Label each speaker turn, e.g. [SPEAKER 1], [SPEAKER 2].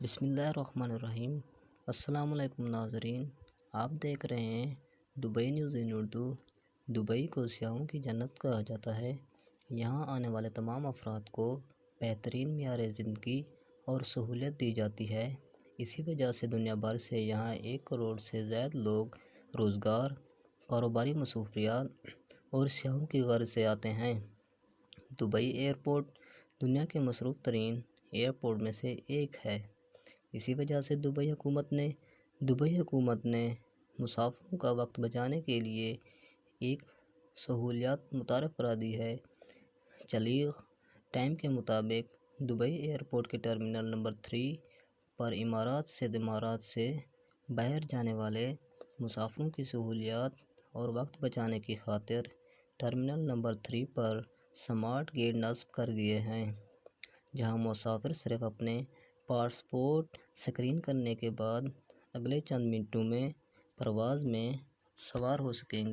[SPEAKER 1] بسم اللہ الرحمن الرحیم۔ السلام علیکم ناظرین، آپ دیکھ رہے ہیں دبئی نیوز ان اردو۔ دبئی کو سیاحوں کی جنت کہا جاتا ہے۔ یہاں آنے والے تمام افراد کو بہترین معیار زندگی اور سہولت دی جاتی ہے۔ اسی وجہ سے دنیا بھر سے یہاں 1 کروڑ سے زائد لوگ روزگار، کاروباری مصروفیات اور سیاحوں کی غرض سے آتے ہیں۔ دبئی ایئرپورٹ دنیا کے مصروف ترین ایئرپورٹ میں سے ایک ہے۔ اسی وجہ سے دبئی حکومت نے مسافروں کا وقت بچانے کے لیے ایک سہولیات متعارف کرا دی ہے۔ چلیغ ٹائم کے مطابق دبئی ایئرپورٹ کے ٹرمینل نمبر 3 پر امارات سے باہر جانے والے مسافروں کی سہولیات اور وقت بچانے کی خاطر ٹرمینل نمبر 3 پر سمارٹ گیٹ نصب کر دیے ہیں، جہاں مسافر صرف اپنے پاسپورٹ اسکین کرنے کے بعد اگلے چند منٹوں میں پرواز میں سوار ہو سکیں گے۔